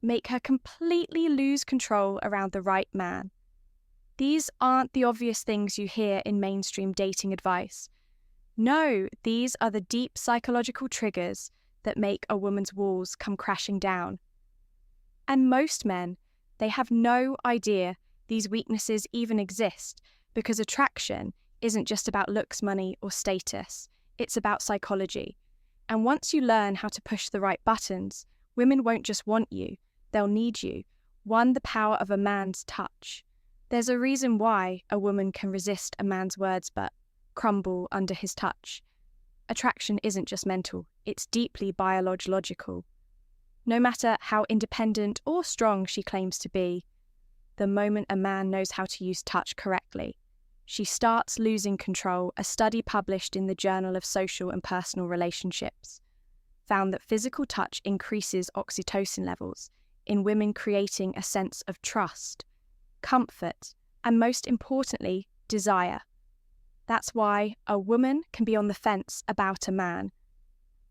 make her completely lose control around the right man. These aren't the obvious things you hear in mainstream dating advice. No, these are the deep psychological triggers that make a woman's walls come crashing down. And most men, they have no idea these weaknesses even exist, because attraction isn't just about looks, money, or status. It's about psychology. And once you learn how to push the right buttons, women won't just want you, they'll need you. One, the power of a man's touch. There's a reason why a woman can resist a man's words but crumble under his touch. Attraction isn't just mental, it's deeply biological. No matter how independent or strong she claims to be, the moment a man knows how to use touch correctly, she starts losing control. A study published in the Journal of Social and Personal Relationships found that physical touch increases oxytocin levels in women, creating a sense of trust, comfort, and most importantly, desire. That's why a woman can be on the fence about a man,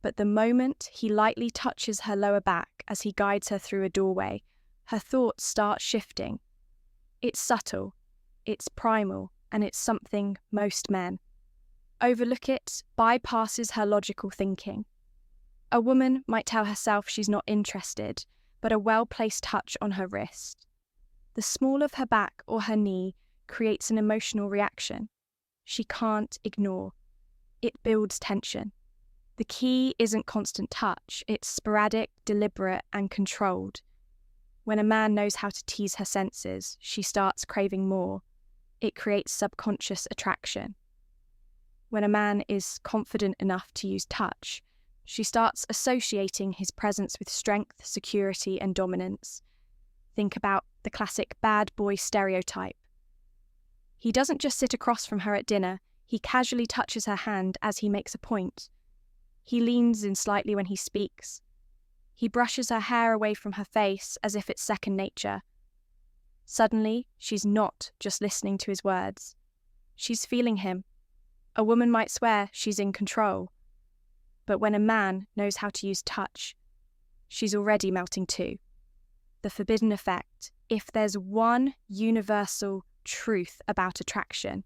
but the moment he lightly touches her lower back as he guides her through a doorway, her thoughts start shifting. It's subtle, it's primal, and it's something most men overlook. It bypasses her logical thinking. A woman might tell herself she's not interested, but a well-placed touch on her wrist, the small of her back or her knee, creates an emotional reaction she can't ignore. It builds tension. The key isn't constant touch, it's sporadic, deliberate, and controlled. When a man knows how to tease her senses, she starts craving more. It creates subconscious attraction. When a man is confident enough to use touch, she starts associating his presence with strength, security, and dominance. Think about the classic bad boy stereotype. He doesn't just sit across from her at dinner, he casually touches her hand as he makes a point. He leans in slightly when he speaks. He brushes her hair away from her face as if it's second nature. Suddenly, she's not just listening to his words. She's feeling him. A woman might swear she's in control. But when a man knows how to use touch, she's already melting too. The forbidden effect. If there's one universal truth about attraction,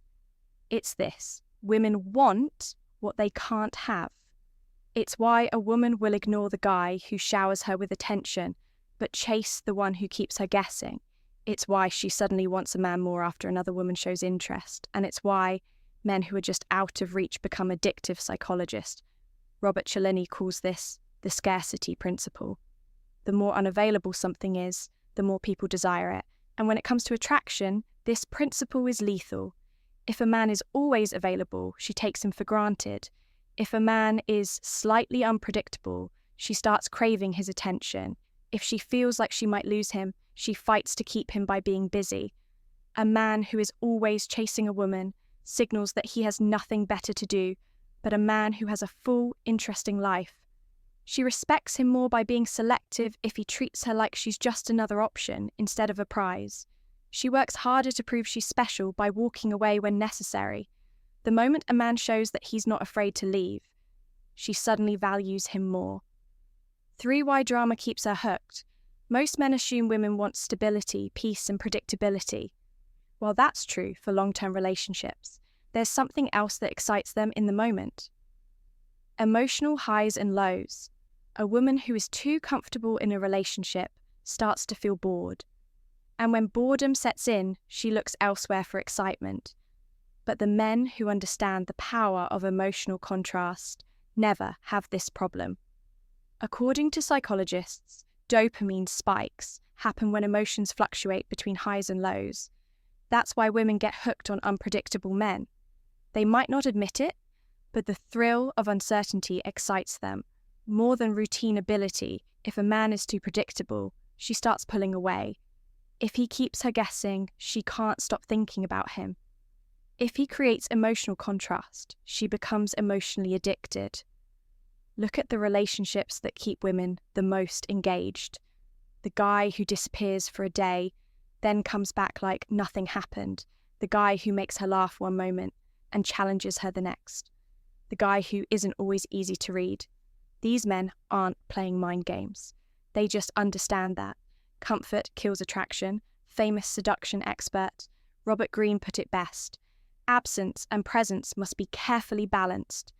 it's this: women want what they can't have. It's why a woman will ignore the guy who showers her with attention, but chase the one who keeps her guessing. It's why she suddenly wants a man more after another woman shows interest. And it's why men who are just out of reach become addictive psychologists. Robert Cialdini calls this the scarcity principle. The more unavailable something is, the more people desire it. And when it comes to attraction, this principle is lethal. If a man is always available, she takes him for granted. If a man is slightly unpredictable, she starts craving his attention. If she feels like she might lose him, she fights to keep him by being busy. A man who is always chasing a woman signals that he has nothing better to do, but a man who has a full, interesting life. She respects him more by being selective if he treats her like she's just another option instead of a prize. She works harder to prove she's special by walking away when necessary. The moment a man shows that he's not afraid to leave, she suddenly values him more. 3. Why drama keeps her hooked. Most men assume women want stability, peace, and predictability. While that's true for long-term relationships, there's something else that excites them in the moment. Emotional highs and lows. A woman who is too comfortable in a relationship starts to feel bored. And when boredom sets in, she looks elsewhere for excitement. But the men who understand the power of emotional contrast never have this problem. According to psychologists, dopamine spikes happen when emotions fluctuate between highs and lows. That's why women get hooked on unpredictable men. They might not admit it, but the thrill of uncertainty excites them. More than routine ability, if a man is too predictable, she starts pulling away. If he keeps her guessing, she can't stop thinking about him. If he creates emotional contrast, she becomes emotionally addicted. Look at the relationships that keep women the most engaged. The guy who disappears for a day, then comes back like nothing happened. The guy who makes her laugh one moment and challenges her the next. The guy who isn't always easy to read. These men aren't playing mind games. They just understand that Comfort kills attraction. Famous seduction expert Robert Greene put it best. Absence and presence must be carefully balanced.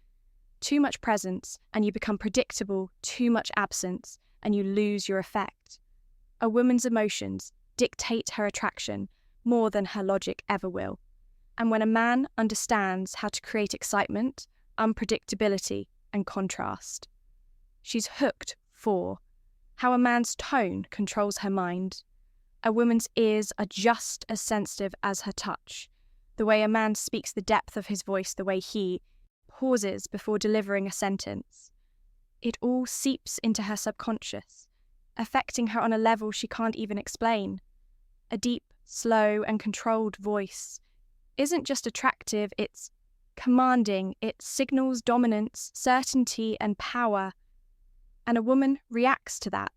Too much presence and you become predictable, too much absence and you lose your effect. A woman's emotions dictate her attraction more than her logic ever will. And when a man understands how to create excitement, unpredictability, and contrast, she's hooked for how a man's tone controls her mind. A woman's ears are just as sensitive as her touch. The way a man speaks the depth of his voice, the way he pauses before delivering a sentence. It all seeps into her subconscious, affecting her on a level she can't even explain. A deep, slow, and controlled voice isn't just attractive, it's commanding. It signals dominance, certainty, and power. And a woman reacts to that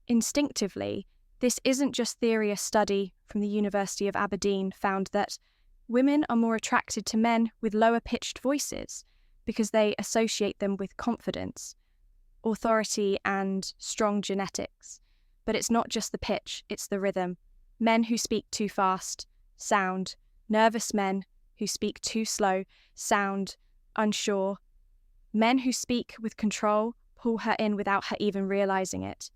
instinctively. This isn't just theory. A study from the University of Aberdeen found that women are more attracted to men with lower-pitched voices because they associate them with confidence, authority, and strong genetics. But it's not just the pitch, it's the rhythm. Men who speak too fast sound nervous. Men who speak too slow sound unsure. Men who speak with control pull her in without her even realizing it.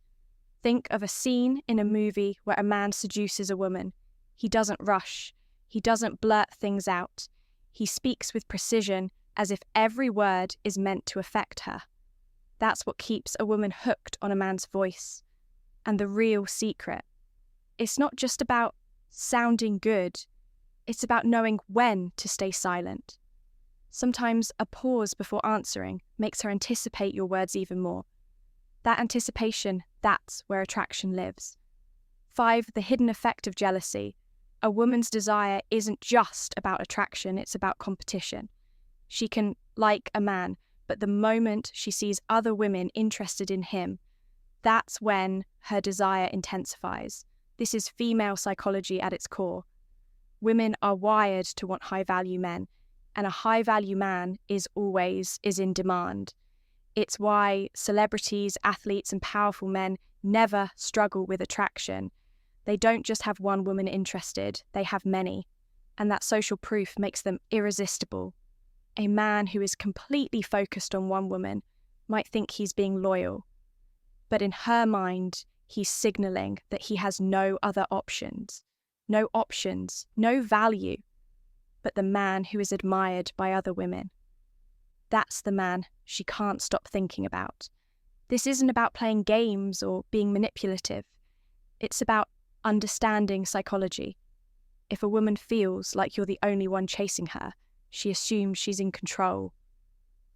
Think of a scene in a movie where a man seduces a woman. He doesn't rush. He doesn't blurt things out. He speaks with precision, as if every word is meant to affect her. That's what keeps a woman hooked on a man's voice. And the real secret, it's not just about sounding good, it's about knowing when to stay silent. Sometimes a pause before answering makes her anticipate your words even more. That anticipation, that's where attraction lives. 5. The hidden effect of jealousy. A woman's desire isn't just about attraction, it's about competition. She can like a man, but the moment she sees other women interested in him, that's when her desire intensifies. This is female psychology at its core. Women are wired to want high-value men, and a high-value man is in demand. It's why celebrities, athletes, and powerful men never struggle with attraction. They don't just have one woman interested, they have many. And that social proof makes them irresistible. A man who is completely focused on one woman might think he's being loyal, but in her mind, he's signaling that he has no other options. No options, no value, but the man who is admired by other women. That's the man she can't stop thinking about. This isn't about playing games or being manipulative. It's about understanding psychology. If a woman feels like you're the only one chasing her, she assumes she's in control.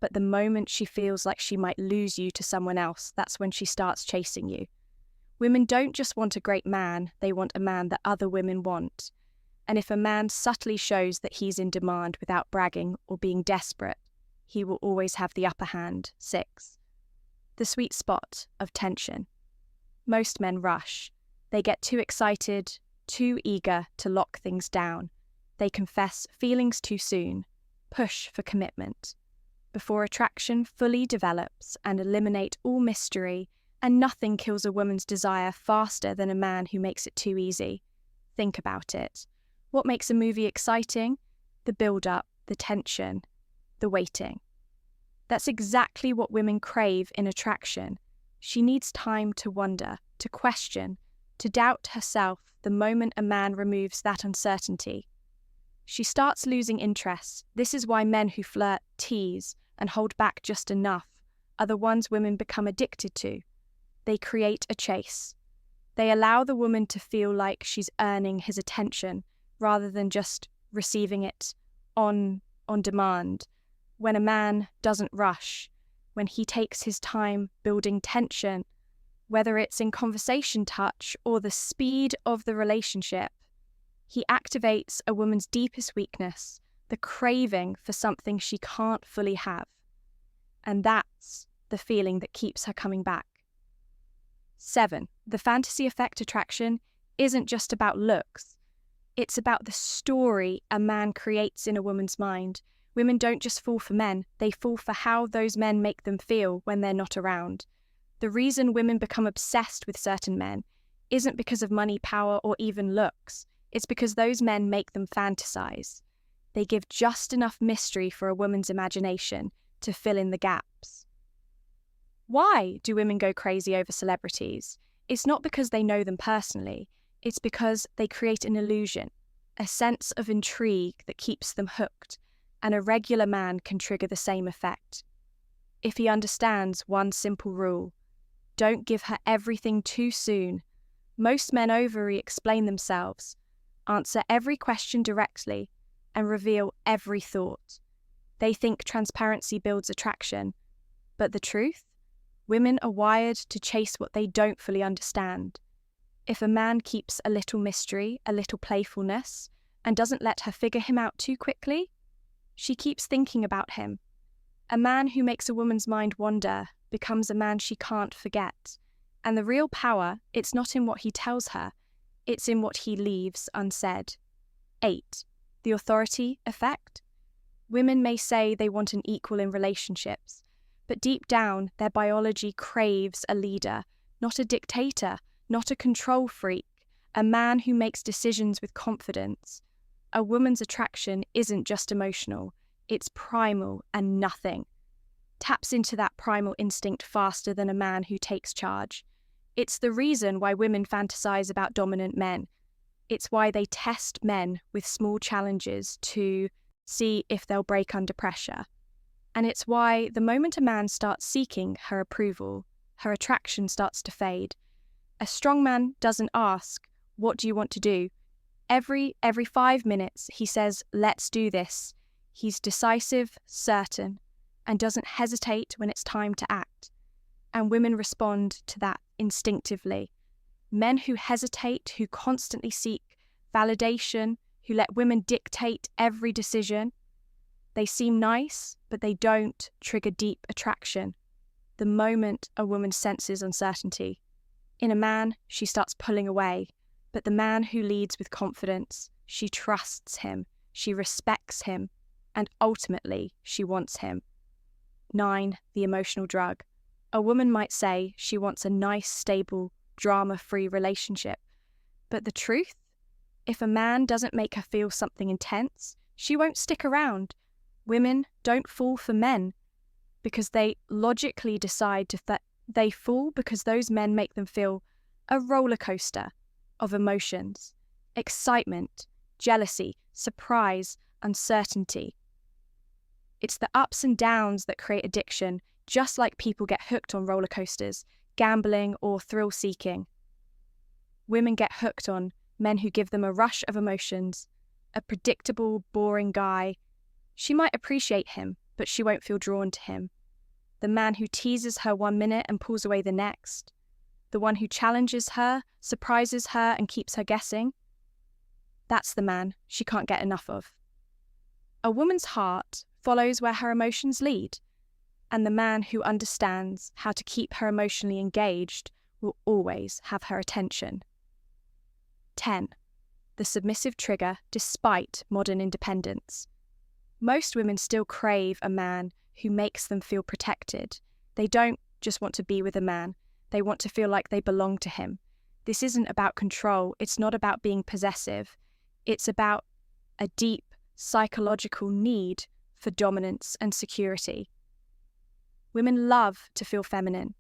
But the moment she feels like she might lose you to someone else, that's when she starts chasing you. Women don't just want a great man, they want a man that other women want. And if a man subtly shows that he's in demand without bragging or being desperate, he will always have the upper hand. 6. The sweet spot of tension. Most men rush. They get too excited, too eager to lock things down. They confess feelings too soon, push for commitment. Before attraction fully develops and eliminate all mystery, and nothing kills a woman's desire faster than a man who makes it too easy. Think about it. What makes a movie exciting? The build-up, the tension, the waiting. That's exactly what women crave in attraction. She needs time to wonder, to question, to doubt herself the moment a man removes that uncertainty. She starts losing interest. This is why men who flirt, tease, and hold back just enough are the ones women become addicted to. They create a chase. They allow the woman to feel like she's earning his attention rather than just receiving it on demand. When a man doesn't rush, when he takes his time building tension, whether it's in conversation touch or the speed of the relationship, he activates a woman's deepest weakness, the craving for something she can't fully have. And that's the feeling that keeps her coming back. 7. The fantasy effect attraction isn't just about looks. It's about the story a man creates in a woman's mind. Women don't just fall for men, they fall for how those men make them feel when they're not around. The reason women become obsessed with certain men isn't because of money, power, or even looks. It's because those men make them fantasize. They give just enough mystery for a woman's imagination to fill in the gaps. Why do women go crazy over celebrities? It's not because they know them personally. It's because they create an illusion, a sense of intrigue that keeps them hooked, and a regular man can trigger the same effect. If he understands one simple rule, don't give her everything too soon. Most men over-explain themselves, answer every question directly, and reveal every thought. They think transparency builds attraction, but the truth? Women are wired to chase what they don't fully understand. If a man keeps a little mystery, a little playfulness, and doesn't let her figure him out too quickly, she keeps thinking about him. A man who makes a woman's mind wander becomes a man she can't forget. And the real power, it's not in what he tells her, it's in what he leaves unsaid. 8. The authority effect. Women may say they want an equal in relationships, but deep down, their biology craves a leader, not a dictator, not a control freak, a man who makes decisions with confidence. A woman's attraction isn't just emotional, it's primal and nothing. Taps into that primal instinct faster than a man who takes charge. It's the reason why women fantasize about dominant men. It's why they test men with small challenges to see if they'll break under pressure. And it's why the moment a man starts seeking her approval, her attraction starts to fade. A strong man doesn't ask, "What do you want to do?" Every 5 minutes, he says, "Let's do this." He's decisive, certain, and doesn't hesitate when it's time to act. And women respond to that instinctively. Men who hesitate, who constantly seek validation, who let women dictate every decision, they seem nice, but they don't trigger deep attraction. The moment a woman senses uncertainty, in a man, she starts pulling away. But the man who leads with confidence, she trusts him, she respects him, and ultimately she wants him. 9. The emotional drug. A woman might say she wants a nice, stable, drama-free relationship. But the truth? If a man doesn't make her feel something intense, she won't stick around. Women don't fall for men because they logically decide that they fall because those men make them feel a roller coaster of emotions, excitement, jealousy, surprise, uncertainty. It's the ups and downs that create addiction, just like people get hooked on roller coasters, gambling, or thrill-seeking. Women get hooked on men who give them a rush of emotions, a predictable, boring guy. She might appreciate him, but she won't feel drawn to him. The man who teases her 1 minute and pulls away the next. The one who challenges her, surprises her, and keeps her guessing. That's the man she can't get enough of. A woman's heart follows where her emotions lead, and the man who understands how to keep her emotionally engaged will always have her attention. 10. The submissive trigger despite modern independence. Most women still crave a man who makes them feel protected. They don't just want to be with a man, they want to feel like they belong to him. This isn't about control, it's not about being possessive. It's about a deep psychological need for dominance and security. Women love to feel feminine,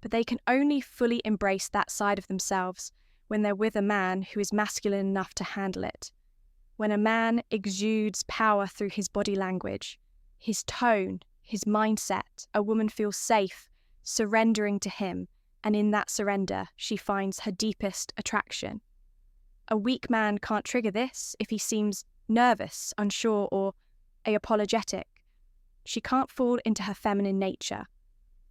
but they can only fully embrace that side of themselves when they're with a man who is masculine enough to handle it. When a man exudes power through his body language, his tone, his mindset, a woman feels safe, surrendering to him, and in that surrender, she finds her deepest attraction. A weak man can't trigger this if he seems nervous, unsure, or apologetic. She can't fall into her feminine nature.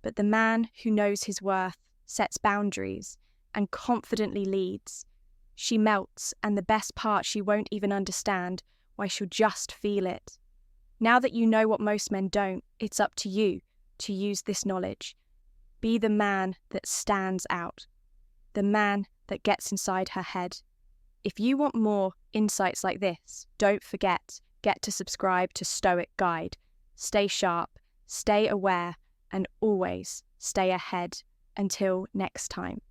But the man who knows his worth, sets boundaries, and confidently leads, she melts, and the best part, she won't even understand why she'll just feel it. Now that you know what most men don't, it's up to you to use this knowledge. Be the man that stands out, the man that gets inside her head. If you want more insights like this, don't forget, get to subscribe to Stoic Guide. Stay sharp, stay aware, and always stay ahead. Until next time.